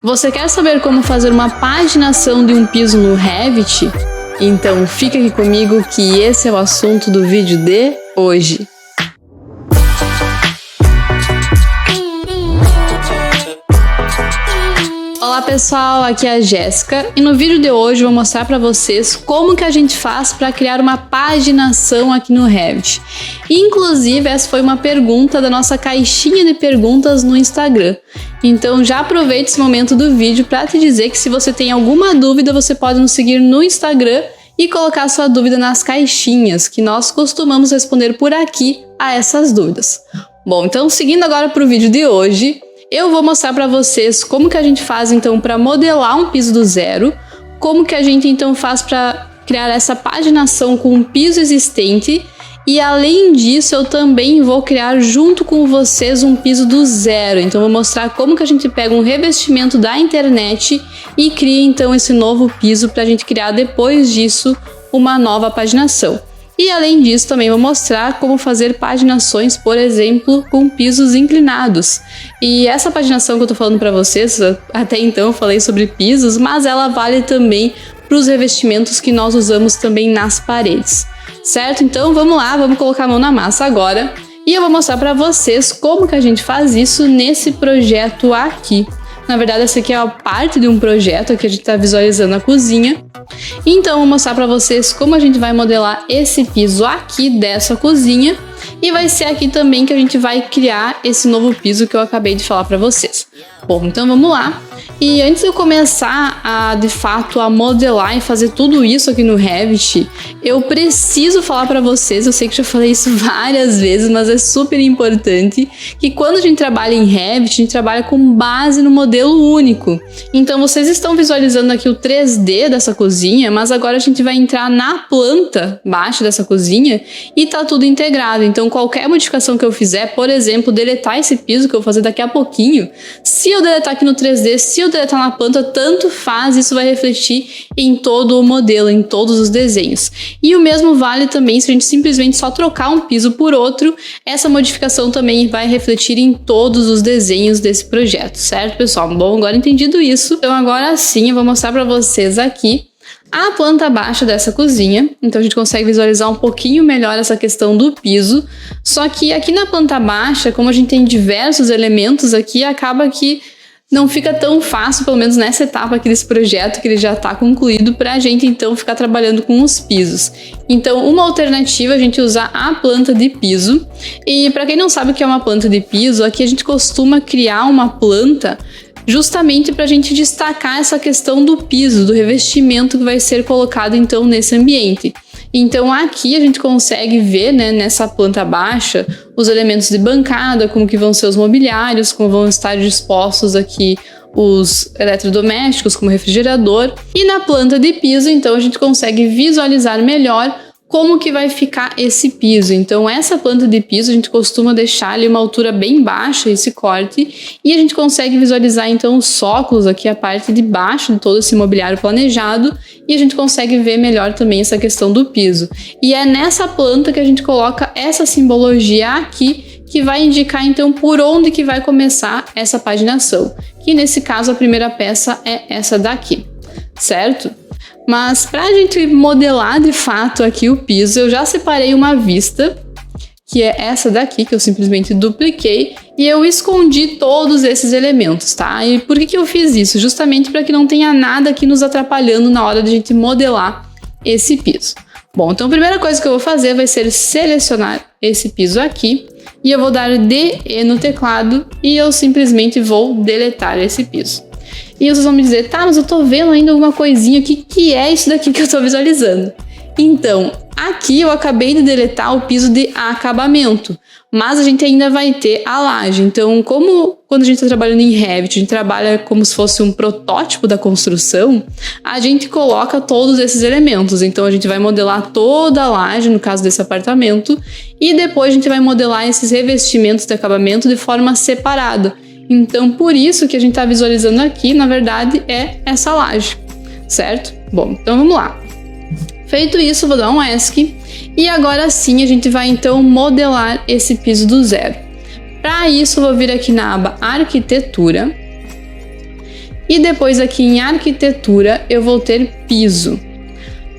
Você quer saber como fazer uma paginação de um piso no Revit? Então fica aqui comigo que esse é o assunto do vídeo de hoje. Olá pessoal, aqui é a Jéssica e no vídeo de hoje eu vou mostrar para vocês como que a gente faz para criar uma paginação aqui no Revit. Inclusive essa foi uma pergunta da nossa caixinha de perguntas no Instagram. Então já aproveite esse momento do vídeo para te dizer que se você tem alguma dúvida você pode nos seguir no Instagram e colocar sua dúvida nas caixinhas que nós costumamos responder por aqui a essas dúvidas. Bom, então seguindo agora para o vídeo de hoje, eu vou mostrar para vocês como que a gente faz então para modelar um piso do zero, como que a gente então faz para criar essa paginação com um piso existente e além disso eu também vou criar junto com vocês um piso do zero. Então vou mostrar como que a gente pega um revestimento da internet e cria então esse novo piso para a gente criar depois disso uma nova paginação. E além disso também vou mostrar como fazer paginações, por exemplo, com pisos inclinados. E essa paginação que eu tô falando para vocês, até então eu falei sobre pisos, mas ela vale também para os revestimentos que nós usamos também nas paredes. Certo? Então vamos lá, vamos colocar a mão na massa agora. E eu vou mostrar para vocês como que a gente faz isso nesse projeto aqui. Na verdade, essa aqui é a parte de um projeto que a gente está visualizando a cozinha. Então, eu vou mostrar para vocês como a gente vai modelar esse piso aqui dessa cozinha. E vai ser aqui também que a gente vai criar esse novo piso que eu acabei de falar para vocês. Bom, então vamos lá. E antes de eu começar de fato a modelar e fazer tudo isso aqui no Revit, eu preciso falar para vocês, eu sei que já falei isso várias vezes, mas é super importante, que quando a gente trabalha em Revit, a gente trabalha com base no modelo único. Então vocês estão visualizando aqui o 3D dessa cozinha, mas agora a gente vai entrar na planta baixa dessa cozinha e tá tudo integrado. Então qualquer modificação que eu fizer, por exemplo, deletar esse piso que eu vou fazer daqui a pouquinho, se eu deletar aqui no 3D, se eu deletar na planta, tanto faz, isso vai refletir em todo o modelo, em todos os desenhos. E o mesmo vale também se a gente simplesmente só trocar um piso por outro, essa modificação também vai refletir em todos os desenhos desse projeto, certo, pessoal? Bom, agora entendido isso, então agora sim eu vou mostrar para vocês aqui a planta baixa dessa cozinha. Então a gente consegue visualizar um pouquinho melhor essa questão do piso, só que aqui na planta baixa, como a gente tem diversos elementos aqui, acaba que não fica tão fácil, pelo menos nessa etapa aqui desse projeto, que ele já está concluído, para a gente então ficar trabalhando com os pisos. Então uma alternativa é a gente usar a planta de piso. E para quem não sabe o que é uma planta de piso, aqui a gente costuma criar uma planta justamente para a gente destacar essa questão do piso, do revestimento que vai ser colocado então nesse ambiente. Então aqui a gente consegue ver, né, nessa planta baixa, os elementos de bancada, como que vão ser os mobiliários, como vão estar dispostos aqui os eletrodomésticos, como refrigerador. E na planta de piso, então a gente consegue visualizar melhor como que vai ficar esse piso. Então essa planta de piso a gente costuma deixar ali uma altura bem baixa, esse corte, e a gente consegue visualizar então os sócolos aqui, a parte de baixo de todo esse mobiliário planejado, e a gente consegue ver melhor também essa questão do piso. E é nessa planta que a gente coloca essa simbologia aqui, que vai indicar então por onde que vai começar essa paginação, que nesse caso a primeira peça é essa daqui, certo? Mas para a gente modelar de fato aqui o piso, eu já separei uma vista, que é essa daqui, que eu simplesmente dupliquei, e eu escondi todos esses elementos, tá? E por que eu fiz isso? Justamente para que não tenha nada aqui nos atrapalhando na hora de a gente modelar esse piso. Bom, então a primeira coisa que eu vou fazer vai ser selecionar esse piso aqui, e eu vou dar DE no teclado, e eu simplesmente vou deletar esse piso. E vocês vão me dizer, tá, mas eu tô vendo ainda alguma coisinha, o que é isso daqui que eu tô visualizando? Então, aqui eu acabei de deletar o piso de acabamento, mas a gente ainda vai ter a laje. Então, como quando a gente está trabalhando em Revit, a gente trabalha como se fosse um protótipo da construção, a gente coloca todos esses elementos. Então, a gente vai modelar toda a laje, no caso desse apartamento, e depois a gente vai modelar esses revestimentos de acabamento de forma separada. Então, por isso que a gente está visualizando aqui, na verdade, é essa laje, certo? Bom, então vamos lá. Feito isso, vou dar um ESC e agora sim a gente vai então modelar esse piso do zero. Para isso, eu vou vir aqui na aba Arquitetura E depois aqui em arquitetura eu vou ter piso.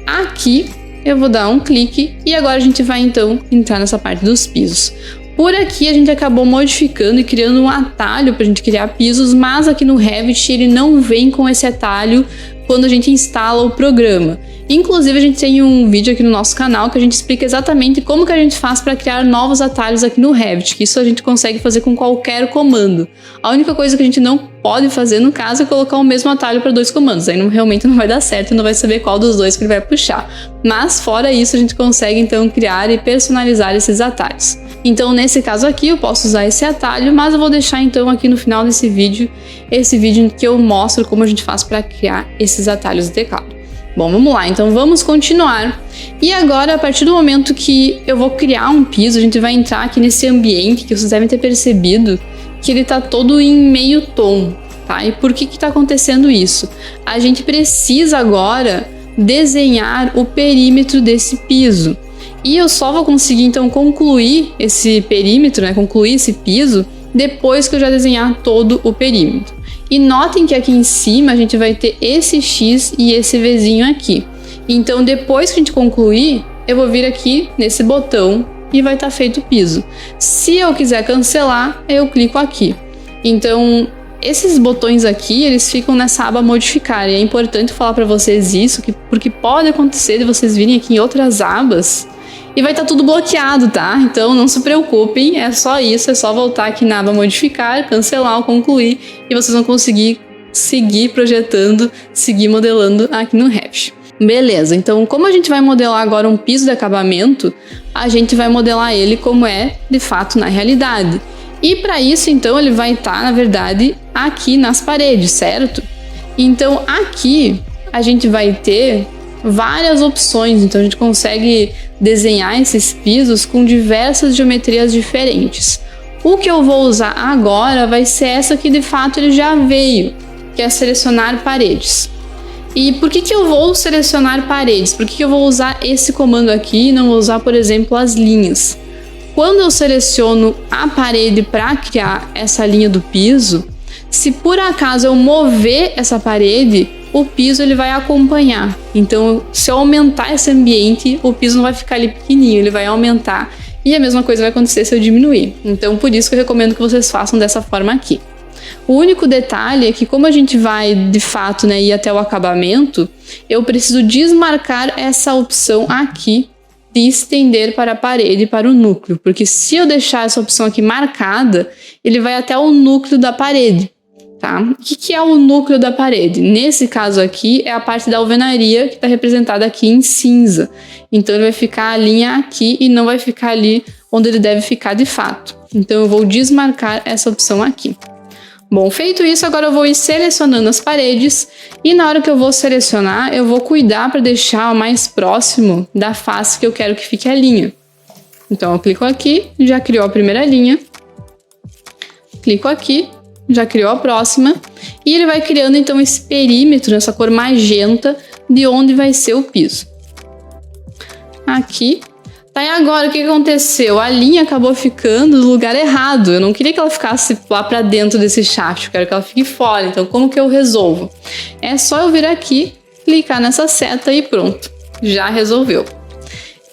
Aqui eu vou dar um clique e agora a gente vai então entrar nessa parte dos pisos. Por aqui a gente acabou modificando e criando um atalho para a gente criar pisos, mas aqui no Revit ele não vem com esse atalho quando a gente instala o programa. Inclusive a gente tem um vídeo aqui no nosso canal que a gente explica exatamente como que a gente faz para criar novos atalhos aqui no Revit, que isso a gente consegue fazer com qualquer comando. A única coisa que a gente não pode fazer no caso é colocar o mesmo atalho para 2 comandos, aí realmente não vai dar certo, não vai saber qual dos 2 que ele vai puxar. Mas fora isso a gente consegue então criar e personalizar esses atalhos. Então nesse caso aqui eu posso usar esse atalho, mas eu vou deixar então aqui no final desse vídeo, esse vídeo que eu mostro como a gente faz para criar esses atalhos de teclado. Bom, vamos lá, então vamos continuar. E agora, a partir do momento que eu vou criar um piso, a gente vai entrar aqui nesse ambiente que vocês devem ter percebido que ele tá todo em meio tom, tá? E por que que tá acontecendo isso? A gente precisa agora desenhar o perímetro desse piso. E eu só vou conseguir então concluir esse perímetro, né? Concluir esse piso depois que eu já desenhar todo o perímetro. E notem que aqui em cima a gente vai ter esse X e esse Vzinho aqui. Então depois que a gente concluir, eu vou vir aqui nesse botão e vai estar feito o piso. Se eu quiser cancelar, eu clico aqui. Então esses botões aqui, eles ficam nessa aba modificar. E é importante falar para vocês isso, porque pode acontecer de vocês virem aqui em outras abas e vai estar tudo bloqueado, tá? Então não se preocupem, é só isso, é só voltar aqui na aba modificar, cancelar ou concluir e vocês vão conseguir seguir projetando, seguir modelando aqui no Revit. Beleza, então como a gente vai modelar agora um piso de acabamento, a gente vai modelar ele como é de fato na realidade. E para isso então ele vai estar, na verdade, aqui nas paredes, certo? Então aqui a gente vai ter várias opções, então a gente consegue desenhar esses pisos com diversas geometrias diferentes. O que eu vou usar agora vai ser essa que de fato ele já veio, que é selecionar paredes. E por que eu vou selecionar paredes? Por que eu vou usar esse comando aqui e não vou usar, por exemplo, as linhas? Quando eu seleciono a parede para criar essa linha do piso, se por acaso eu mover essa parede, o piso ele vai acompanhar. Então, se eu aumentar esse ambiente, o piso não vai ficar ali pequenininho, ele vai aumentar. E a mesma coisa vai acontecer se eu diminuir. Então, por isso que eu recomendo que vocês façam dessa forma aqui. O único detalhe é que como a gente vai, de fato, né, ir até o acabamento, eu preciso desmarcar essa opção aqui de estender para a parede e para o núcleo. Porque se eu deixar essa opção aqui marcada, ele vai até o núcleo da parede. Tá? O que é o núcleo da parede? Nesse caso aqui é a parte da alvenaria que está representada aqui em cinza. Então ele vai ficar a linha aqui e não vai ficar ali onde ele deve ficar de fato. Então eu vou desmarcar essa opção aqui. Bom, feito isso, agora eu vou ir selecionando as paredes e na hora que eu vou selecionar, eu vou cuidar para deixar o mais próximo da face que eu quero que fique a linha. Então eu clico aqui, já criou a primeira linha. Clico aqui. Já criou a próxima e ele vai criando então esse perímetro, essa cor magenta de onde vai ser o piso. Aqui. Tá, e agora o que aconteceu? A linha acabou ficando no lugar errado. Eu não queria que ela ficasse lá para dentro desse shaft, eu quero que ela fique fora. Então como que eu resolvo? É só eu vir aqui, clicar nessa seta e pronto. Já resolveu.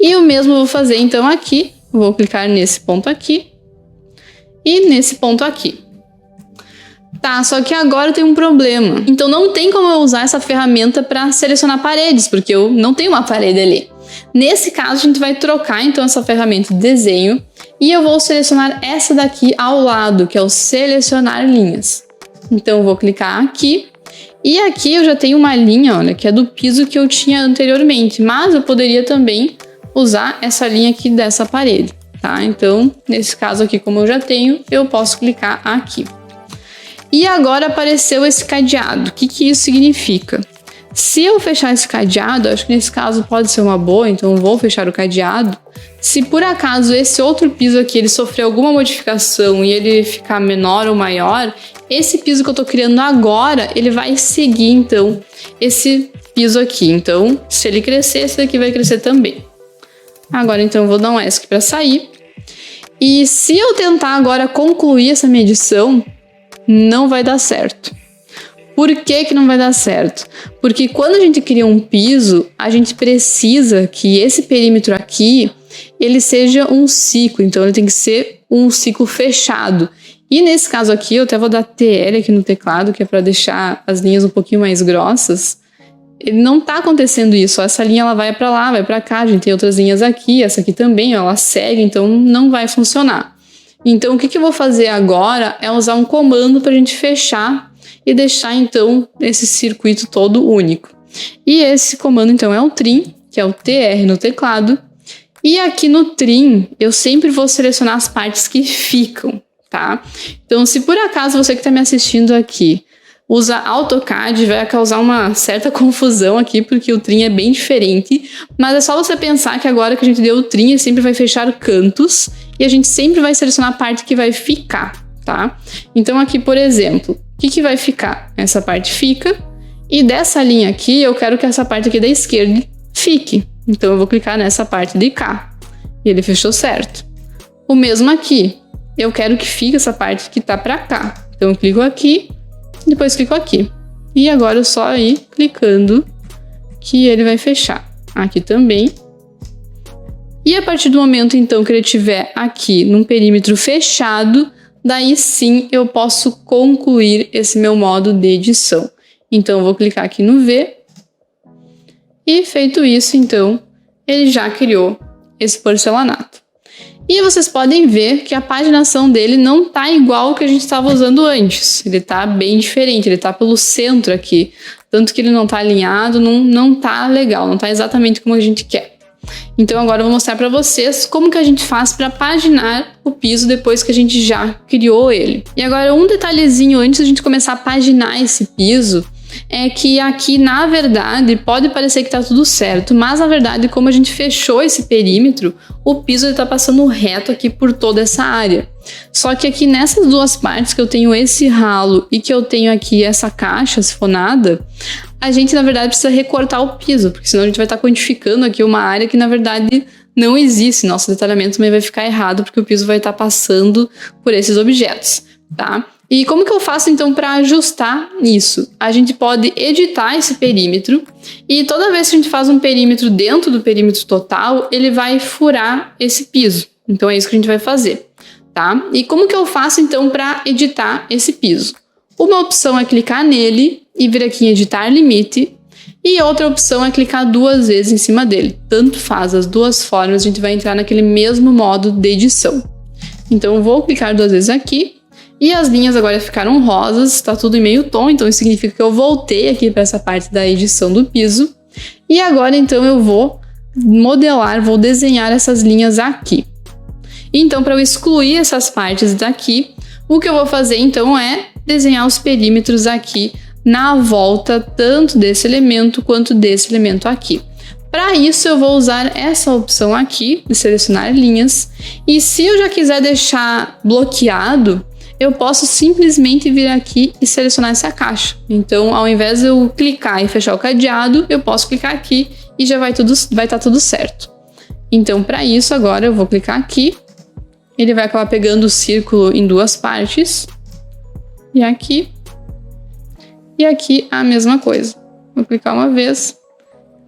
E o mesmo eu vou fazer então aqui. Vou clicar nesse ponto aqui e nesse ponto aqui. Tá, só que agora tem um problema. Então não tem como eu usar essa ferramenta para selecionar paredes, porque eu não tenho uma parede ali. Nesse caso, a gente vai trocar então essa ferramenta de desenho e eu vou selecionar essa daqui ao lado, que é o selecionar linhas. Então eu vou clicar aqui e aqui eu já tenho uma linha, olha, que é do piso que eu tinha anteriormente, mas eu poderia também usar essa linha aqui dessa parede, tá? Então, nesse caso aqui, como eu já tenho, eu posso clicar aqui. E agora apareceu esse cadeado. O que isso significa? Se eu fechar esse cadeado, acho que nesse caso pode ser uma boa, então eu vou fechar o cadeado. Se por acaso esse outro piso aqui ele sofrer alguma modificação e ele ficar menor ou maior, esse piso que eu tô criando agora, ele vai seguir então esse piso aqui. Então, se ele crescer, esse daqui vai crescer também. Agora então eu vou dar um ESC para sair. E se eu tentar agora concluir essa medição, não vai dar certo. Por que não vai dar certo? Porque quando a gente cria um piso, a gente precisa que esse perímetro aqui, ele seja um ciclo, então ele tem que ser um ciclo fechado. E nesse caso aqui, eu até vou dar TL aqui no teclado, que é para deixar as linhas um pouquinho mais grossas. Ele não tá acontecendo isso, essa linha ela vai para lá, vai para cá, a gente tem outras linhas aqui, essa aqui também, ó, ela segue, então não vai funcionar. Então o que eu vou fazer agora é usar um comando para a gente fechar e deixar então esse circuito todo único. E esse comando então é o trim, que é o TR no teclado. E aqui no trim eu sempre vou selecionar as partes que ficam, tá? Então se por acaso você que está me assistindo aqui usa AutoCAD, vai causar uma certa confusão aqui, porque o trim é bem diferente, mas é só você pensar que agora que a gente deu o trim, ele sempre vai fechar cantos e a gente sempre vai selecionar a parte que vai ficar, tá? Então aqui, por exemplo, o que vai ficar? Essa parte fica, e dessa linha aqui, eu quero que essa parte aqui da esquerda fique. Então eu vou clicar nessa parte de cá, e ele fechou certo. O mesmo aqui, eu quero que fique essa parte que tá pra cá. Então eu clico aqui, depois clico aqui. E agora é só ir clicando que ele vai fechar. Aqui também. E a partir do momento, então, que ele estiver aqui num perímetro fechado, daí sim eu posso concluir esse meu modo de edição. Então eu vou clicar aqui no V. E feito isso, então, ele já criou esse porcelanato. E vocês podem ver que a paginação dele não tá igual ao que a gente estava usando antes. Ele tá bem diferente, ele tá pelo centro aqui. Tanto que ele não tá alinhado, não tá legal, não tá exatamente como a gente quer. Então agora eu vou mostrar para vocês como que a gente faz para paginar o piso depois que a gente já criou ele. E agora um detalhezinho antes da gente começar a paginar esse piso, é que aqui, na verdade, pode parecer que tá tudo certo, mas na verdade, como a gente fechou esse perímetro, o piso ele tá passando reto aqui por toda essa área. Só que aqui nessas duas partes que eu tenho esse ralo e que eu tenho aqui essa caixa sifonada, a gente na verdade precisa recortar o piso, porque senão a gente vai estar quantificando aqui uma área que na verdade não existe. Nosso detalhamento também vai ficar errado, porque o piso vai estar passando por esses objetos, tá? E como que eu faço então para ajustar isso? A gente pode editar esse perímetro e toda vez que a gente faz um perímetro dentro do perímetro total, ele vai furar esse piso. Então é isso que a gente vai fazer, tá? E como que eu faço então para editar esse piso? Uma opção é clicar nele e vir aqui em editar limite, e outra opção é clicar duas vezes em cima dele. Tanto faz, as duas formas a gente vai entrar naquele mesmo modo de edição. Então eu vou clicar duas vezes aqui. E as linhas agora ficaram rosas, está tudo em meio tom, então isso significa que eu voltei aqui para essa parte da edição do piso. E agora então eu vou modelar, vou desenhar essas linhas aqui. Então para eu excluir essas partes daqui, o que eu vou fazer então é desenhar os perímetros aqui na volta, tanto desse elemento quanto desse elemento aqui. Para isso eu vou usar essa opção aqui, de selecionar linhas, e se eu já quiser deixar bloqueado, eu posso simplesmente vir aqui e selecionar essa caixa. Então, ao invés de eu clicar e fechar o cadeado, eu posso clicar aqui e já vai estar tudo certo. Então, para isso, agora eu vou clicar aqui. Ele vai acabar pegando o círculo em duas partes. E aqui a mesma coisa. Vou clicar uma vez,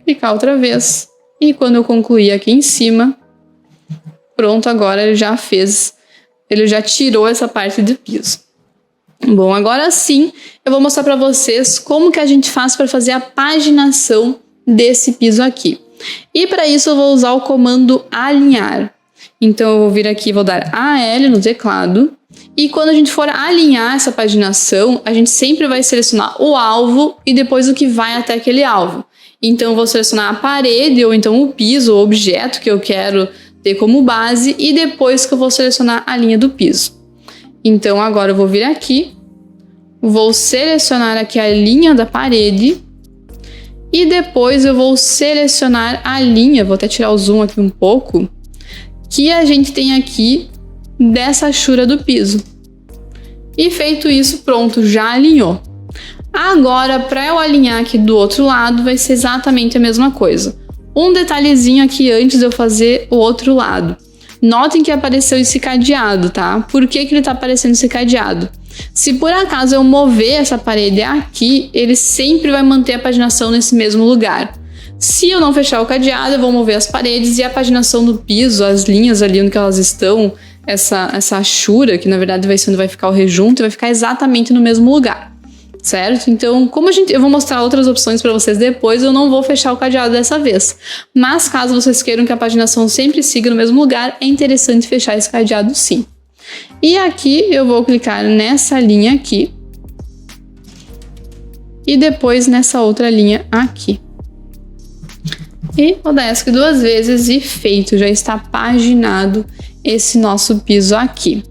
clicar outra vez. E quando eu concluir aqui em cima, pronto, agora ele já tirou essa parte do piso. Bom, agora sim, eu vou mostrar para vocês como que a gente faz para fazer a paginação desse piso aqui. E para isso eu vou usar o comando alinhar. Então eu vou vir aqui, vou dar AL no teclado. E quando a gente for alinhar essa paginação, a gente sempre vai selecionar o alvo e depois o que vai até aquele alvo. Então eu vou selecionar a parede ou então o piso, o objeto que eu quero ter como base, e depois que eu vou selecionar a linha do piso. Então agora eu vou vir aqui, vou selecionar aqui a linha da parede, e depois eu vou selecionar a linha, vou até tirar o zoom aqui um pouco, que a gente tem aqui dessa achura do piso. E feito isso, pronto, já alinhou. Agora, para eu alinhar aqui do outro lado, vai ser exatamente a mesma coisa. Um detalhezinho aqui antes de eu fazer o outro lado. Notem que apareceu esse cadeado, tá? Por que ele tá aparecendo esse cadeado? Se por acaso eu mover essa parede aqui, ele sempre vai manter a paginação nesse mesmo lugar. Se eu não fechar o cadeado, eu vou mover as paredes e a paginação do piso, as linhas ali onde elas estão, essa achura, que na verdade vai ser onde vai ficar o rejunto, vai ficar exatamente no mesmo lugar, certo? Então, como eu vou mostrar outras opções para vocês depois, eu não vou fechar o cadeado dessa vez. Mas caso vocês queiram que a paginação sempre siga no mesmo lugar, é interessante fechar esse cadeado sim. E aqui eu vou clicar nessa linha aqui e depois nessa outra linha aqui. E vou dar ESC 2 vezes e feito, já está paginado esse nosso piso aqui.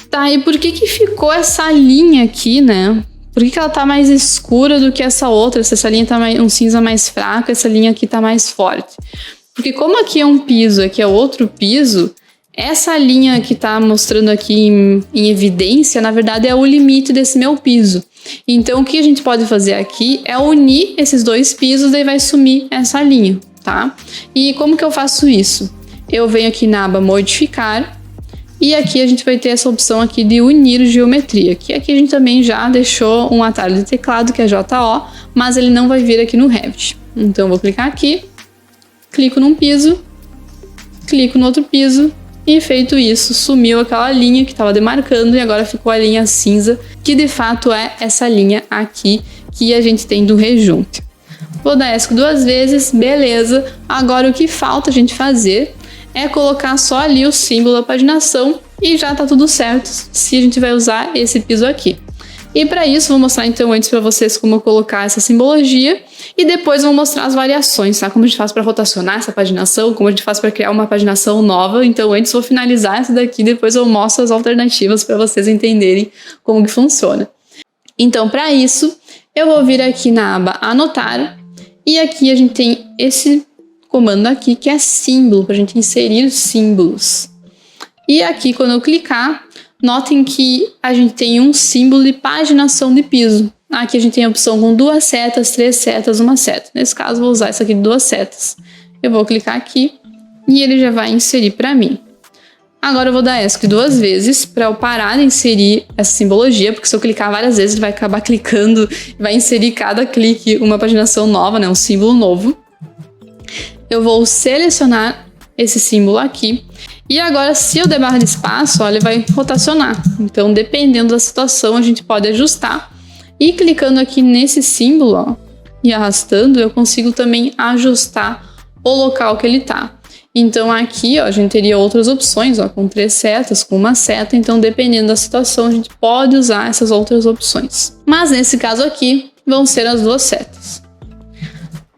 Tá, e por que ficou essa linha aqui, né? Por que ela tá mais escura do que essa outra? Se essa linha tá um cinza mais fraco, essa linha aqui tá mais forte. Porque como aqui é um piso, aqui é outro piso, essa linha que tá mostrando aqui em evidência, na verdade é o limite desse meu piso. Então, o que a gente pode fazer aqui é unir esses dois pisos, daí vai sumir essa linha, tá? E como que eu faço isso? Eu venho aqui na aba modificar e aqui a gente vai ter essa opção aqui de unir geometria, que aqui a gente também já deixou um atalho de teclado, que é JO, mas ele não vai vir aqui no Revit. Então, eu vou clicar aqui, clico num piso, clico no outro piso, e feito isso, sumiu aquela linha que estava demarcando e agora ficou a linha cinza, que de fato é essa linha aqui que a gente tem do rejunte. Vou dar ESC 2 vezes, beleza. Agora o que falta a gente fazer é colocar só ali o símbolo da paginação e já tá tudo certo se a gente vai usar esse piso aqui. E para isso, vou mostrar então antes para vocês como colocar essa simbologia e depois vou mostrar as variações, tá? Como a gente faz para rotacionar essa paginação, como a gente faz para criar uma paginação nova. Então antes vou finalizar essa daqui, depois eu mostro as alternativas para vocês entenderem como que funciona. Então para isso, eu vou vir aqui na aba anotar e aqui a gente tem esse comando aqui que é símbolo, para a gente inserir símbolos. E aqui quando eu clicar, notem que a gente tem um símbolo de paginação de piso. Aqui a gente tem a opção com 2 setas, 3 setas, 1 seta. Nesse caso, vou usar essa aqui de 2 setas. Eu vou clicar aqui e ele já vai inserir para mim. Agora eu vou dar ESC 2 vezes para eu parar de inserir essa simbologia, porque se eu clicar várias vezes, ele vai acabar clicando e vai inserir cada clique uma paginação nova, né? Um símbolo novo. Eu vou selecionar esse símbolo aqui. E agora, se eu der barra de espaço, ó, ele vai rotacionar. Então, dependendo da situação, a gente pode ajustar. E clicando aqui nesse símbolo, ó, e arrastando, eu consigo também ajustar o local que ele tá. Então, aqui, ó, a gente teria outras opções, ó, com 3 setas, com 1 seta. Então, dependendo da situação, a gente pode usar essas outras opções. Mas, nesse caso aqui, vão ser as 2 setas.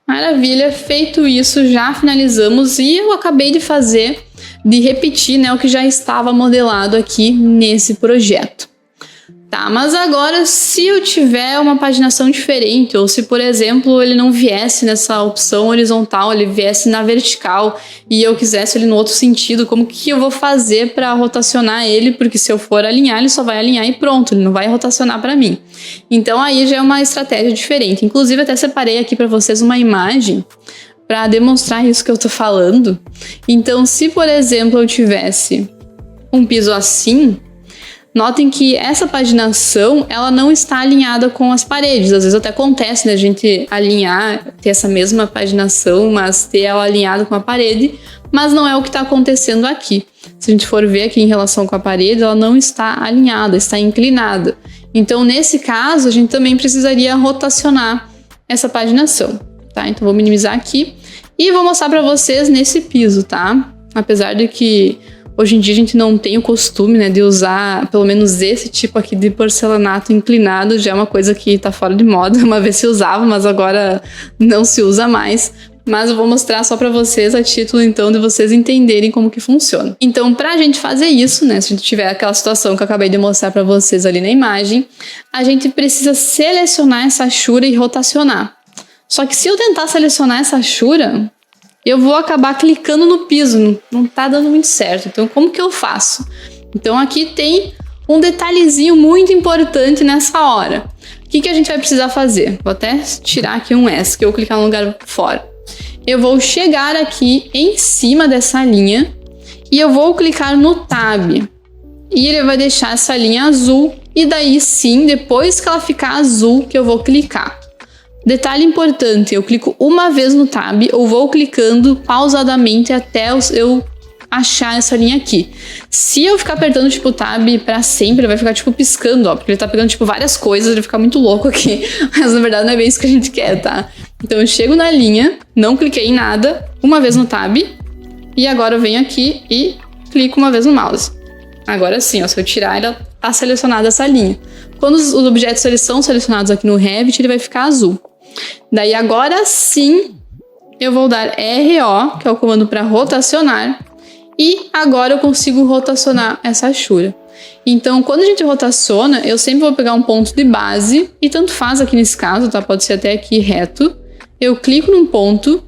Maravilha, feito isso, já finalizamos e eu acabei de repetir, né, o que já estava modelado aqui nesse projeto. Tá, mas agora se eu tiver uma paginação diferente, ou se, por exemplo, ele não viesse nessa opção horizontal, ele viesse na vertical e eu quisesse ele no outro sentido, como que eu vou fazer para rotacionar ele? Porque se eu for alinhar, ele só vai alinhar e pronto, ele não vai rotacionar para mim. Então aí já é uma estratégia diferente. Inclusive até separei aqui para vocês uma imagem para demonstrar isso que eu tô falando. Então, se por exemplo eu tivesse um piso assim, notem que essa paginação, ela não está alinhada com as paredes. Às vezes até acontece, né, a gente alinhar, ter essa mesma paginação, mas ter ela alinhada com a parede, mas não é o que está acontecendo aqui. Se a gente for ver aqui em relação com a parede, ela não está alinhada, está inclinada. Então, nesse caso, a gente também precisaria rotacionar essa paginação, tá? Então, vou minimizar aqui e vou mostrar para vocês nesse piso, tá? Apesar de que hoje em dia a gente não tem o costume, né, de usar pelo menos esse tipo aqui de porcelanato inclinado, já é uma coisa que tá fora de moda. Uma vez se usava, mas agora não se usa mais. Mas eu vou mostrar só para vocês a título, então, de vocês entenderem como que funciona. Então, pra gente fazer isso, né, se a gente tiver aquela situação que eu acabei de mostrar para vocês ali na imagem, a gente precisa selecionar essa achura e rotacionar. Só que se eu tentar selecionar essa achura, eu vou acabar clicando no piso, não tá dando muito certo. Então, como que eu faço? Então, aqui tem um detalhezinho muito importante nessa hora. O que a gente vai precisar fazer? Vou até tirar aqui um S, que eu vou clicar no lugar fora. Eu vou chegar aqui em cima dessa linha e eu vou clicar no Tab. E ele vai deixar essa linha azul e daí sim, depois que ela ficar azul, que eu vou clicar. Detalhe importante, eu clico uma vez no tab, ou vou clicando pausadamente até eu achar essa linha aqui. Se eu ficar apertando tipo o tab pra sempre, ele vai ficar tipo piscando, ó, porque ele tá pegando tipo várias coisas, ele vai ficar muito louco aqui, mas na verdade não é bem isso que a gente quer, tá? Então eu chego na linha, não cliquei em nada, uma vez no tab, e agora eu venho aqui e clico uma vez no mouse. Agora sim, ó, se eu tirar, ela tá selecionada essa linha. Quando os objetos eles são selecionados aqui no Revit, ele vai ficar azul. Daí agora sim, eu vou dar RO, que é o comando para rotacionar, e agora eu consigo rotacionar essa achura. Então, quando a gente rotaciona, eu sempre vou pegar um ponto de base, e tanto faz aqui nesse caso, tá? Pode ser até aqui reto. Eu clico num ponto,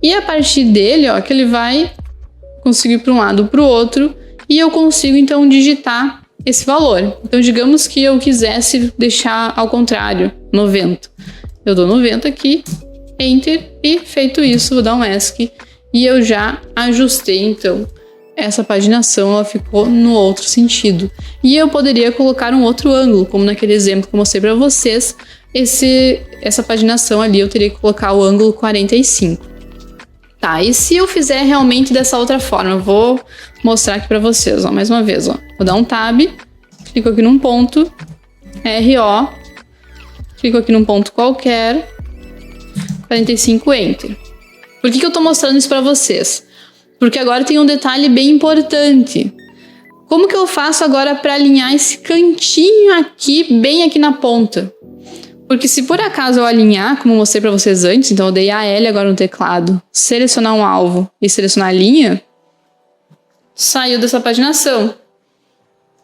e a partir dele, ó, que ele vai conseguir para um lado ou para o outro, e eu consigo então digitar esse valor. Então, digamos que eu quisesse deixar ao contrário, 90. Eu dou 90 aqui, Enter, e feito isso, vou dar um ESC, e eu já ajustei então essa paginação, ela ficou no outro sentido. E eu poderia colocar um outro ângulo, como naquele exemplo que eu mostrei para vocês, essa paginação ali eu teria que colocar o ângulo 45. Tá, e se eu fizer realmente dessa outra forma, eu vou mostrar aqui para vocês, ó, mais uma vez, ó. Vou dar um tab, clico aqui num ponto, RO, clico aqui num ponto qualquer, 45, Enter. Por que eu tô mostrando isso para vocês? Porque agora tem um detalhe bem importante. Como que eu faço agora para alinhar esse cantinho aqui, bem aqui na ponta? Porque se por acaso eu alinhar, como eu mostrei para vocês antes, então eu dei AL agora no teclado, selecionar um alvo e selecionar a linha, saiu dessa paginação.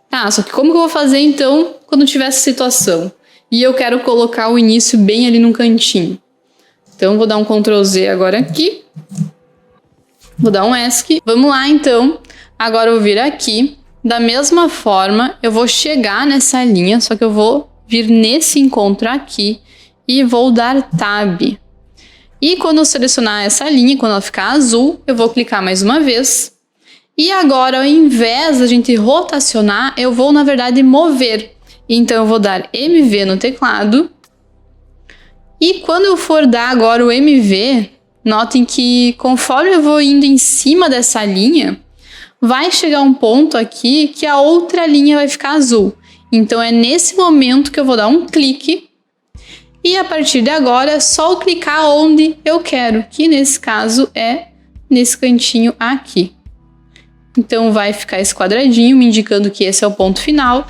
Tá, só que como que eu vou fazer então quando tiver essa situação? E eu quero colocar o início bem ali num cantinho. Então vou dar um Ctrl Z agora aqui. Vou dar um ESC. Vamos lá, então. Agora eu vou vir aqui. Da mesma forma, eu vou chegar nessa linha, só que eu vou vir nesse encontro aqui e vou dar Tab. E quando eu selecionar essa linha, quando ela ficar azul, eu vou clicar mais uma vez. E agora, ao invés da gente rotacionar, eu vou, na verdade, mover. Então, eu vou dar MV no teclado. E quando eu for dar agora o MV... Notem que conforme eu vou indo em cima dessa linha, vai chegar um ponto aqui que a outra linha vai ficar azul. Então é nesse momento que eu vou dar um clique e a partir de agora é só eu clicar onde eu quero, que nesse caso é nesse cantinho aqui. Então vai ficar esse quadradinho me indicando que esse é o ponto final.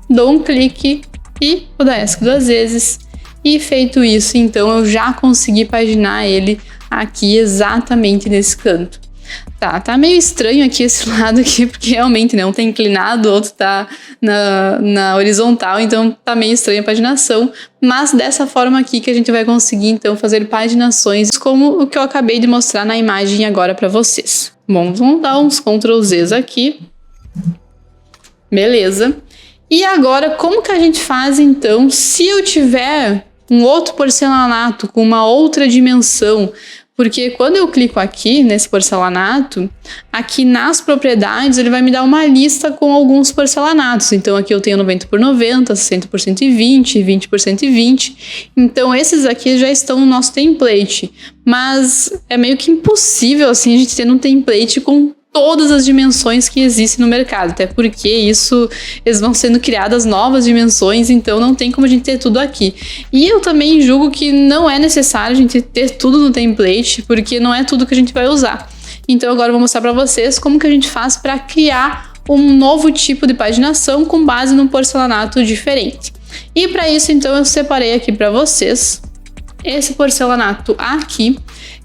Dou um clique e vou dar ESC 2 vezes. E feito isso, então eu já consegui paginar ele aqui exatamente nesse canto. Tá meio estranho aqui esse lado aqui, porque realmente, né, um tá inclinado, o outro tá na horizontal, então tá meio estranha a paginação, mas dessa forma aqui que a gente vai conseguir, então, fazer paginações como o que eu acabei de mostrar na imagem agora para vocês. Bom, vamos dar uns Ctrl Zs aqui. Beleza. E agora, como que a gente faz, então, se eu tiver um outro porcelanato com uma outra dimensão? Porque quando eu clico aqui nesse porcelanato, aqui nas propriedades ele vai me dar uma lista com alguns porcelanatos. Então aqui eu tenho 90 por 90, 60 por 120, 20 por 120. Então esses aqui já estão no nosso template. Mas é meio que impossível assim a gente ter um template com todas as dimensões que existem no mercado, até porque eles vão sendo criadas novas dimensões, então não tem como a gente ter tudo aqui. E eu também julgo que não é necessário a gente ter tudo no template, porque não é tudo que a gente vai usar. Então agora eu vou mostrar para vocês como que a gente faz para criar um novo tipo de paginação com base num porcelanato diferente. E para isso, então, eu separei aqui para vocês esse porcelanato aqui,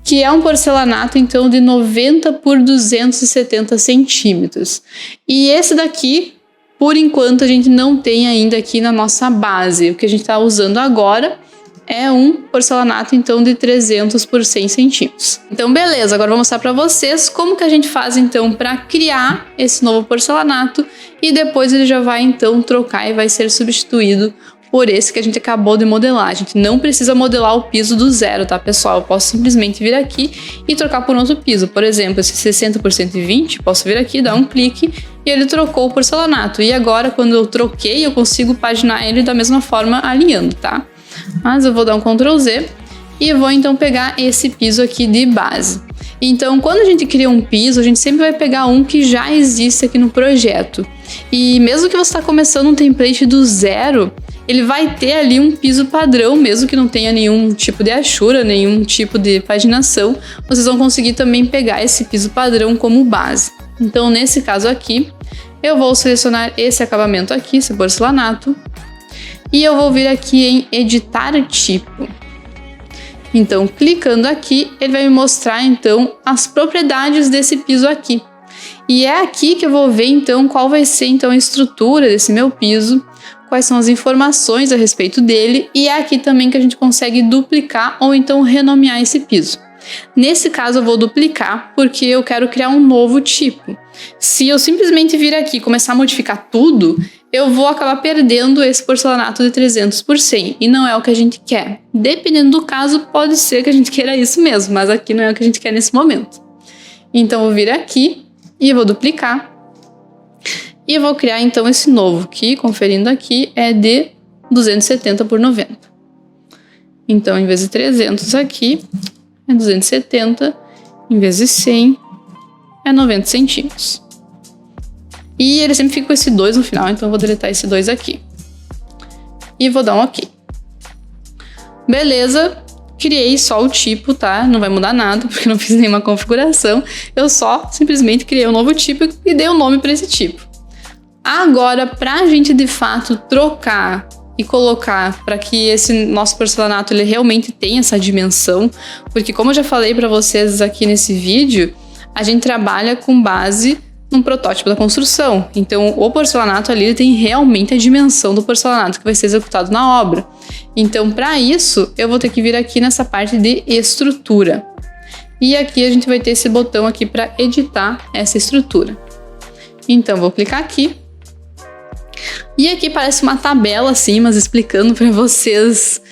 que é um porcelanato, então, de 90 por 270 centímetros. E esse daqui, por enquanto, a gente não tem ainda aqui na nossa base. O que a gente está usando agora é um porcelanato, então, de 300 por 100 centímetros. Então, beleza. Agora eu vou mostrar para vocês como que a gente faz, então, para criar esse novo porcelanato. E depois ele já vai, então, trocar e vai ser substituído por esse que a gente acabou de modelar. A gente não precisa modelar o piso do zero, tá, pessoal? Eu posso simplesmente vir aqui e trocar por outro piso. Por exemplo, esse 60 por 120, posso vir aqui, dar um clique e ele trocou o porcelanato. E agora, quando eu troquei, eu consigo paginar ele da mesma forma alinhando, tá? Mas eu vou dar um Ctrl Z e eu vou então pegar esse piso aqui de base. Então, quando a gente cria um piso, a gente sempre vai pegar um que já existe aqui no projeto. E mesmo que você está começando um template do zero, ele vai ter ali um piso padrão, mesmo que não tenha nenhum tipo de achura, nenhum tipo de paginação, vocês vão conseguir também pegar esse piso padrão como base. Então, nesse caso aqui, eu vou selecionar esse acabamento aqui, esse porcelanato, e eu vou vir aqui em editar tipo. Então, clicando aqui, ele vai me mostrar, então, as propriedades desse piso aqui. E é aqui que eu vou ver, então, qual vai ser, então, a estrutura desse meu piso, quais são as informações a respeito dele, e é aqui também que a gente consegue duplicar ou, então, renomear esse piso. Nesse caso, eu vou duplicar, porque eu quero criar um novo tipo. Se eu simplesmente vir aqui e começar a modificar tudo, eu vou acabar perdendo esse porcelanato de 300 por 100, e não é o que a gente quer. Dependendo do caso, pode ser que a gente queira isso mesmo, mas aqui não é o que a gente quer nesse momento. Então, eu vou vir aqui e vou duplicar. E eu vou criar, então, esse novo, que, conferindo aqui, é de 270 por 90. Então, em vez de 300 aqui, é 270, em vez de 100, é 90 centímetros. E ele sempre fica com esse 2 no final, então eu vou deletar esse 2 aqui. E vou dar um OK. Beleza, criei só o tipo, tá? Não vai mudar nada, porque eu não fiz nenhuma configuração. Eu só simplesmente criei um novo tipo e dei um nome para esse tipo. Agora, pra gente de fato trocar e colocar para que esse nosso porcelanato ele realmente tenha essa dimensão, porque como eu já falei para vocês aqui nesse vídeo, a gente trabalha com base num protótipo da construção. Então, o porcelanato ali tem realmente a dimensão do porcelanato que vai ser executado na obra. Então, para isso, eu vou ter que vir aqui nessa parte de estrutura. E aqui a gente vai ter esse botão aqui para editar essa estrutura. Então, vou clicar aqui. E aqui parece uma tabela assim, mas explicando para vocês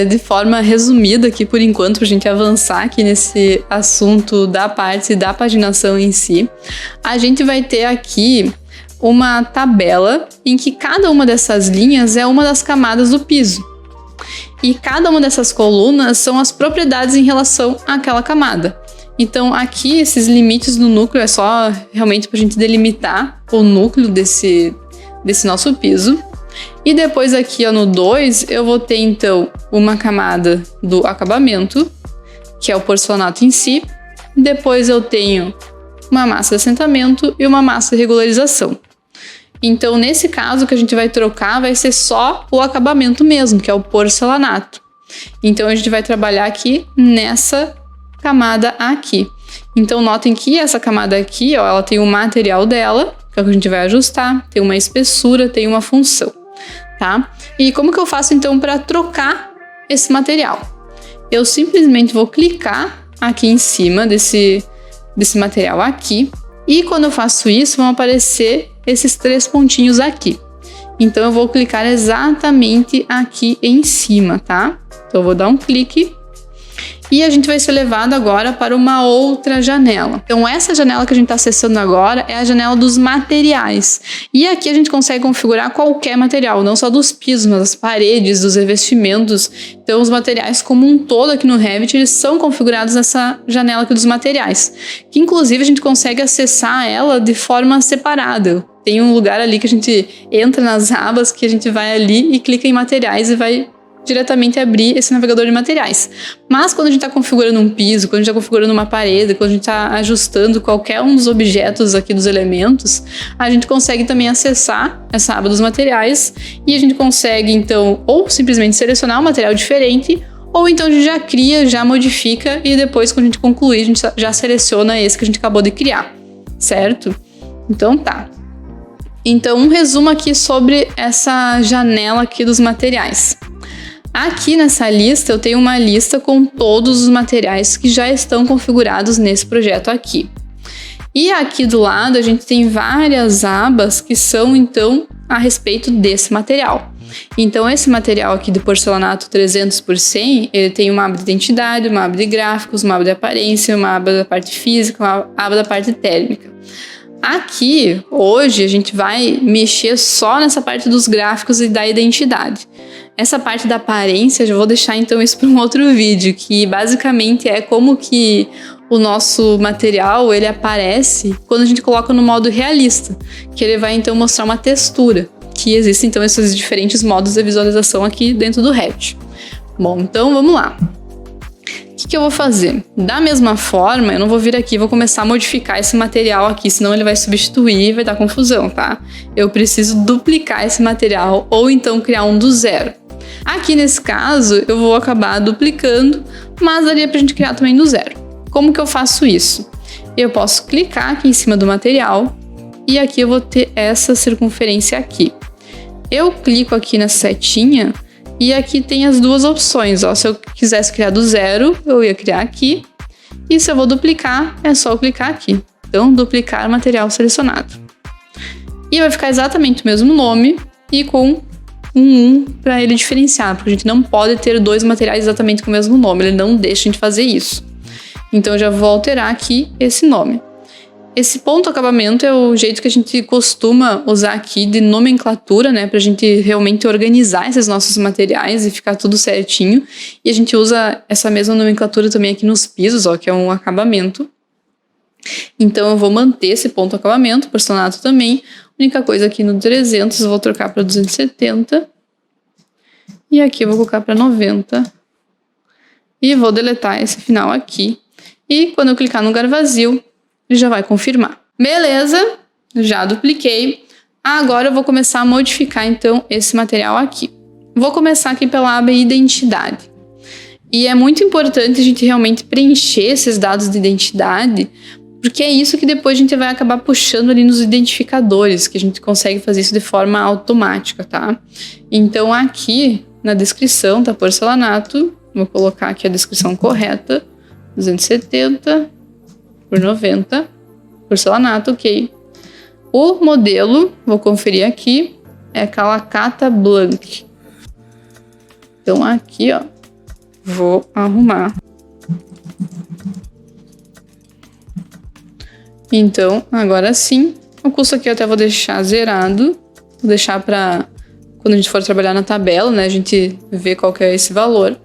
de forma resumida aqui por enquanto, para a gente avançar aqui nesse assunto da parte da paginação em si. A gente vai ter aqui uma tabela em que cada uma dessas linhas é uma das camadas do piso. E cada uma dessas colunas são as propriedades em relação àquela camada. Então aqui esses limites do núcleo é só realmente para a gente delimitar o núcleo desse nosso piso. E depois aqui, ó, no 2, eu vou ter então uma camada do acabamento, que é o porcelanato em si. Depois eu tenho uma massa de assentamento e uma massa de regularização. Então, nesse caso, o que a gente vai trocar vai ser só o acabamento mesmo, que é o porcelanato. Então, a gente vai trabalhar aqui nessa camada aqui. Então, notem que essa camada aqui, ó, ela tem o material dela, que é o que a gente vai ajustar, tem uma espessura, tem uma função, tá? E como que eu faço então para trocar esse material? Eu simplesmente vou clicar aqui em cima desse material aqui, e quando eu faço isso, vão aparecer esses 3 pontinhos aqui. Então eu vou clicar exatamente aqui em cima, tá? Então eu vou dar um clique. E a gente vai ser levado agora para uma outra janela. Então essa janela que a gente está acessando agora é a janela dos materiais. E aqui a gente consegue configurar qualquer material, não só dos pisos, mas das paredes, dos revestimentos. Então os materiais como um todo aqui no Revit, eles são configurados nessa janela aqui dos materiais. Que inclusive a gente consegue acessar ela de forma separada. Tem um lugar ali que a gente entra nas abas, que a gente vai ali e clica em materiais e vai diretamente abrir esse navegador de materiais. Mas quando a gente está configurando um piso, quando a gente está configurando uma parede, quando a gente está ajustando qualquer um dos objetos aqui dos elementos, a gente consegue também acessar essa aba dos materiais e a gente consegue então ou simplesmente selecionar um material diferente, ou então a gente já cria, já modifica e depois quando a gente concluir a gente já seleciona esse que a gente acabou de criar, certo? Então tá. Então um resumo aqui sobre essa janela aqui dos materiais. Aqui nessa lista eu tenho uma lista com todos os materiais que já estão configurados nesse projeto aqui. E aqui do lado a gente tem várias abas que são então a respeito desse material. Então esse material aqui de porcelanato 300 por 100, ele tem uma aba de identidade, uma aba de gráficos, uma aba de aparência, uma aba da parte física, uma aba da parte térmica. Aqui, hoje, a gente vai mexer só nessa parte dos gráficos e da identidade. Essa parte da aparência, já vou deixar então isso para um outro vídeo, que basicamente é como que o nosso material ele aparece quando a gente coloca no modo realista, que ele vai então mostrar uma textura, que existem então esses diferentes modos de visualização aqui dentro do Revit. Bom, então vamos lá. O que eu vou fazer? Da mesma forma, eu não vou vir aqui e vou começar a modificar esse material aqui, senão ele vai substituir e vai dar confusão, tá? Eu preciso duplicar esse material ou então criar um do zero. Aqui nesse caso, eu vou acabar duplicando, mas daria pra gente criar também do zero. Como que eu faço isso? Eu posso clicar aqui em cima do material e aqui eu vou ter essa circunferência aqui. Eu clico aqui na setinha e aqui tem as duas opções, ó. Se eu quisesse criar do zero, eu ia criar aqui. E se eu vou duplicar, é só eu clicar aqui. Então, duplicar material selecionado. E vai ficar exatamente o mesmo nome e com um para ele diferenciar, porque a gente não pode ter dois materiais exatamente com o mesmo nome, ele não deixa a gente fazer isso. Então, eu já vou alterar aqui esse nome. Esse ponto acabamento é o jeito que a gente costuma usar aqui de nomenclatura, né? Pra gente realmente organizar esses nossos materiais e ficar tudo certinho. E a gente usa essa mesma nomenclatura também aqui nos pisos, ó, que é um acabamento. Então eu vou manter esse ponto acabamento, porcelanato também. A única coisa aqui no 300 eu vou trocar para 270. E aqui eu vou colocar para 90. E vou deletar esse final aqui. E quando eu clicar no lugar vazio, ele já vai confirmar. Beleza, já dupliquei. Agora eu vou começar a modificar então esse material aqui. Vou começar aqui pela aba identidade. E é muito importante a gente realmente preencher esses dados de identidade, porque é isso que depois a gente vai acabar puxando ali nos identificadores, que a gente consegue fazer isso de forma automática, tá? Então aqui na descrição tá porcelanato, vou colocar aqui a descrição correta, 270 por 90, porcelanato, ok. O modelo, vou conferir aqui, é Calacata Blanc. Então aqui, ó, vou arrumar. Então, agora sim, o custo aqui eu até vou deixar zerado, vou deixar para quando a gente for trabalhar na tabela, né, a gente ver qual que é esse valor.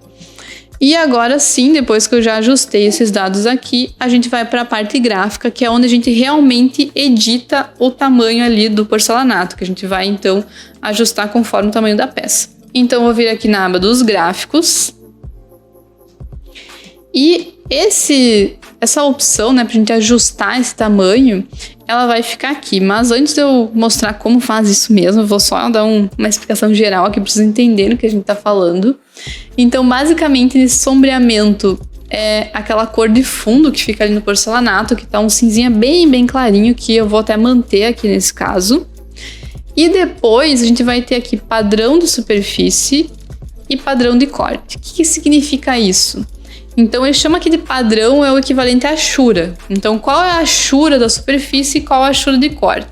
E agora sim, depois que eu já ajustei esses dados aqui, a gente vai para a parte gráfica, que é onde a gente realmente edita o tamanho ali do porcelanato, que a gente vai então ajustar conforme o tamanho da peça. Então eu vou vir aqui na aba dos gráficos. E essa opção, né, pra gente ajustar esse tamanho, ela vai ficar aqui. Mas antes de eu mostrar como faz isso mesmo, eu vou só dar uma explicação geral aqui para vocês entenderem o que a gente tá falando. Então, basicamente, esse sombreamento é aquela cor de fundo que fica ali no porcelanato, que tá um cinzinha bem clarinho, que eu vou até manter aqui nesse caso. E depois a gente vai ter aqui padrão de superfície e padrão de corte. O que significa isso? Então, ele chama aqui de padrão, é o equivalente à achura. Então, qual é a achura da superfície e qual é a achura de corte?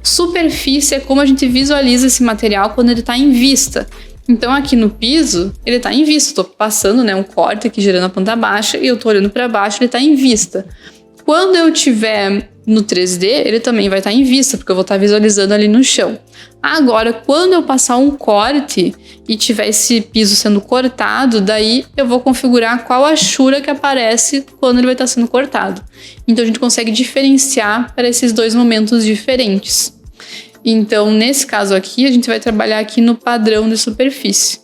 Superfície é como a gente visualiza esse material quando ele está em vista. Então, aqui no piso, ele está em vista. Estou passando, né, um corte aqui girando a planta baixa e eu estou olhando para baixo, ele está em vista. Quando eu estiver no 3D, ele também vai estar em vista, porque eu vou estar visualizando ali no chão. Agora, quando eu passar um corte e tiver esse piso sendo cortado, daí eu vou configurar qual a achura que aparece quando ele vai estar sendo cortado. Então, a gente consegue diferenciar para esses dois momentos diferentes. Então, nesse caso aqui, a gente vai trabalhar aqui no padrão de superfície.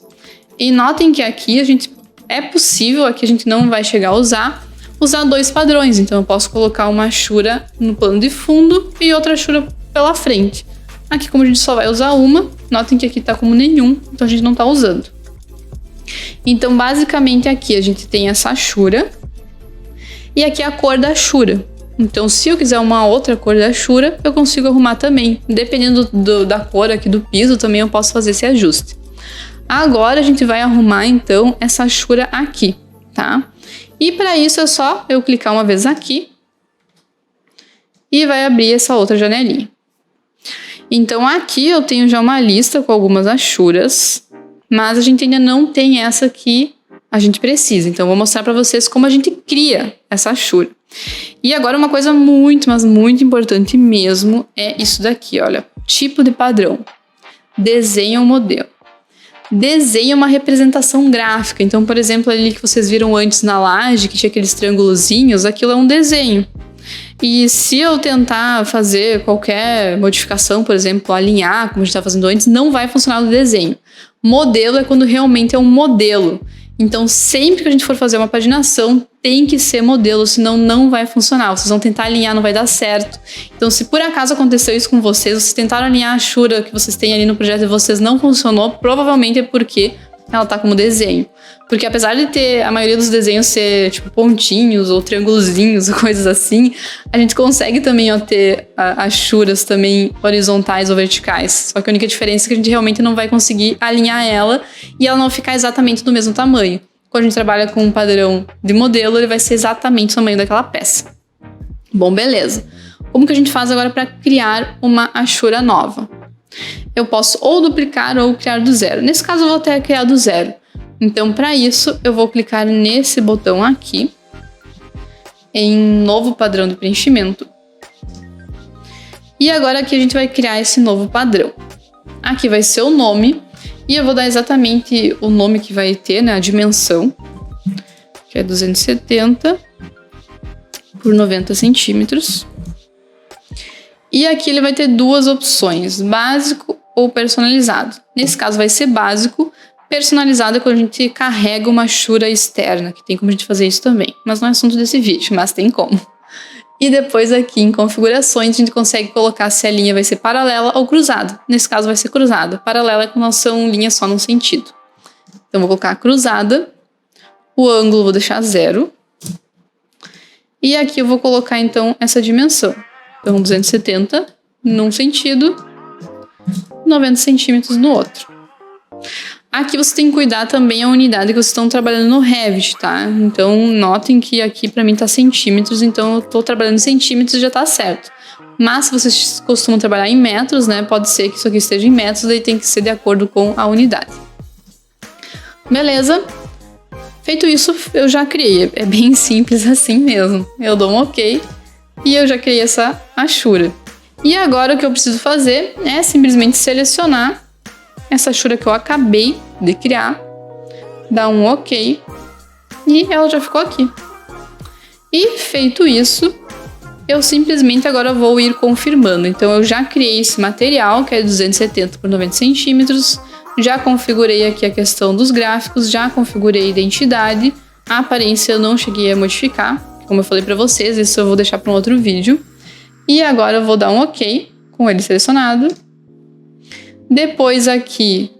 E notem que aqui é possível, aqui a gente não vai chegar a usar dois padrões. Então, eu posso colocar uma achura no plano de fundo e outra achura pela frente. Aqui, como a gente só vai usar uma, notem que aqui tá como nenhum, então a gente não tá usando. Então, basicamente, aqui a gente tem essa achura e aqui a cor da achura. Então, se eu quiser uma outra cor da achura, eu consigo arrumar também. Dependendo da cor aqui do piso, também eu posso fazer esse ajuste. Agora, a gente vai arrumar, então, essa achura aqui, tá? E para isso é só eu clicar uma vez aqui e vai abrir essa outra janelinha. Então aqui eu tenho já uma lista com algumas achuras, mas a gente ainda não tem essa aqui a gente precisa. Então, eu vou mostrar para vocês como a gente cria essa achura. E agora uma coisa muito, mas muito importante mesmo é isso daqui, olha. Tipo de padrão. Desenha um modelo. Desenha uma representação gráfica. Então, por exemplo, ali que vocês viram antes na laje, que tinha aqueles triângulozinhos, aquilo é um desenho. E se eu tentar fazer qualquer modificação, por exemplo, alinhar, como a gente estava fazendo antes, não vai funcionar no desenho. Modelo é quando realmente é um modelo. Então, sempre que a gente for fazer uma paginação, tem que ser modelo, senão não vai funcionar. Vocês vão tentar alinhar, não vai dar certo. Então, se por acaso aconteceu isso com vocês tentaram alinhar a achura que vocês têm ali no projeto e vocês não funcionou, provavelmente é porque ela tá como desenho. Porque apesar de ter a maioria dos desenhos ser tipo pontinhos ou triângulozinhos ou coisas assim, a gente consegue também ter achuras também horizontais ou verticais. Só que a única diferença é que a gente realmente não vai conseguir alinhar ela e ela não ficar exatamente do mesmo tamanho. Quando a gente trabalha com um padrão de modelo, ele vai ser exatamente o tamanho daquela peça. Bom, beleza. Como que a gente faz agora para criar uma achura nova? Eu posso ou duplicar ou criar do zero. Nesse caso, eu vou até criar do zero. Então, para isso, eu vou clicar nesse botão aqui, em novo padrão de preenchimento. E agora aqui a gente vai criar esse novo padrão. Aqui vai ser o nome, e eu vou dar exatamente o nome que vai ter, né, a dimensão, que é 270 por 90 centímetros. E aqui ele vai ter duas opções, básico ou personalizado. Nesse caso vai ser básico. Personalizado é quando a gente carrega uma achura externa, que tem como a gente fazer isso também. Mas não é assunto desse vídeo, mas tem como. E depois aqui em configurações a gente consegue colocar se a linha vai ser paralela ou cruzada. Nesse caso vai ser cruzada. Paralela é quando são linhas só num sentido. Então vou colocar cruzada. O ângulo vou deixar 0. E aqui eu vou colocar então essa dimensão. Então 270 num sentido, 90 centímetros no outro. Aqui você tem que cuidar também a unidade que vocês estão trabalhando no Revit, tá? Então, notem que aqui pra mim tá centímetros, então eu tô trabalhando em centímetros e já tá certo. Mas se vocês costumam trabalhar em metros, né? Pode ser que isso aqui esteja em metros, daí tem que ser de acordo com a unidade. Beleza? Feito isso, eu já criei. É bem simples assim mesmo. Eu dou um OK e eu já criei essa achura. E agora o que eu preciso fazer é simplesmente selecionar essa achura que eu acabei de criar, dar um OK e ela já ficou aqui. E feito isso, eu simplesmente agora vou ir confirmando. Então eu já criei esse material, que é 270 por 90 centímetros, já configurei aqui a questão dos gráficos, já configurei a identidade, a aparência eu não cheguei a modificar, como eu falei para vocês, isso eu vou deixar para um outro vídeo. E agora eu vou dar um OK com ele selecionado. Depois aqui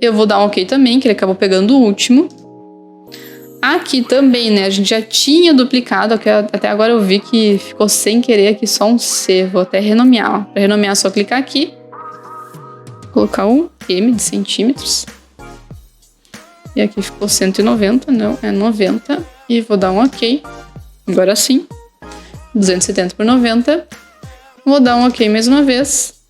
eu vou dar um OK também, que ele acabou pegando o último. Aqui também, né, a gente já tinha duplicado, até agora eu vi que ficou sem querer aqui só um C. Vou até renomear. Para renomear é só clicar aqui, colocar um M de centímetros. E aqui ficou 190, não, é 90. E vou dar um OK. Agora sim. 270 por 90. Vou dar um OK mais uma vez.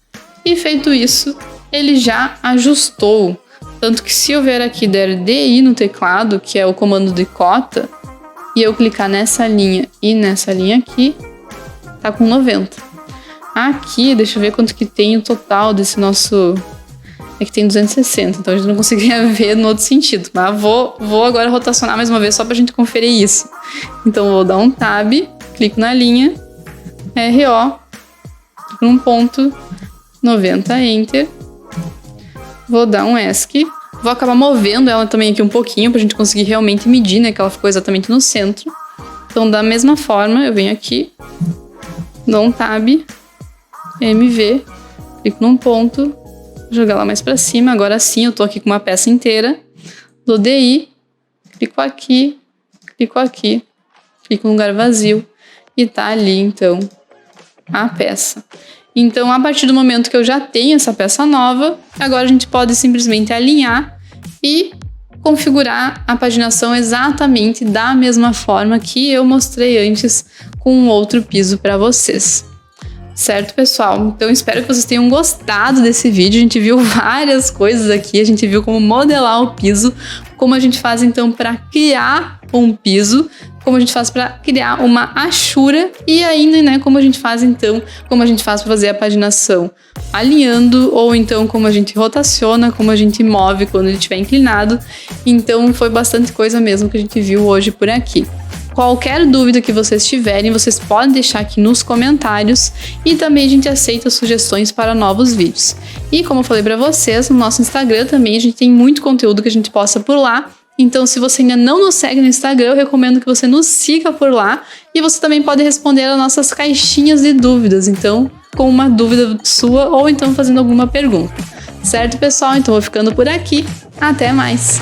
E feito isso, ele já ajustou. Tanto que se eu vier aqui der DI no teclado, que é o comando de cota, e eu clicar nessa linha e nessa linha aqui, tá com 90. Aqui, deixa eu ver quanto que tem o total desse nosso... É que tem 260, então a gente não conseguiria ver no outro sentido. Mas vou agora rotacionar mais uma vez só pra gente conferir isso. Então vou dar um Tab, clico na linha, RO, clico num ponto, 90, Enter. Vou dar um ESC. Vou acabar movendo ela também aqui um pouquinho pra gente conseguir realmente medir, né? Que ela ficou exatamente no centro. Então, da mesma forma, eu venho aqui, dou um Tab, MV, clico num ponto, jogar lá mais pra cima. Agora sim, eu tô aqui com uma peça inteira. Dou DI, clico aqui, clico no lugar vazio e tá ali, então, a peça. Então, a partir do momento que eu já tenho essa peça nova, agora a gente pode simplesmente alinhar e configurar a paginação exatamente da mesma forma que eu mostrei antes com um outro piso para vocês. Certo, pessoal? Então, espero que vocês tenham gostado desse vídeo. A gente viu várias coisas aqui, a gente viu como modelar o piso como a gente faz então para criar um piso, como a gente faz para criar uma achura e ainda, né, como a gente faz para fazer a paginação alinhando, ou então como a gente rotaciona, como a gente move quando ele estiver inclinado. Então foi bastante coisa mesmo que a gente viu hoje por aqui. Qualquer dúvida que vocês tiverem, vocês podem deixar aqui nos comentários e também a gente aceita sugestões para novos vídeos. E como eu falei para vocês, no nosso Instagram também a gente tem muito conteúdo que a gente posta por lá. Então, se você ainda não nos segue no Instagram, eu recomendo que você nos siga por lá. E você também pode responder as nossas caixinhas de dúvidas, então, com uma dúvida sua ou então fazendo alguma pergunta. Certo, pessoal? Então, vou ficando por aqui. Até mais!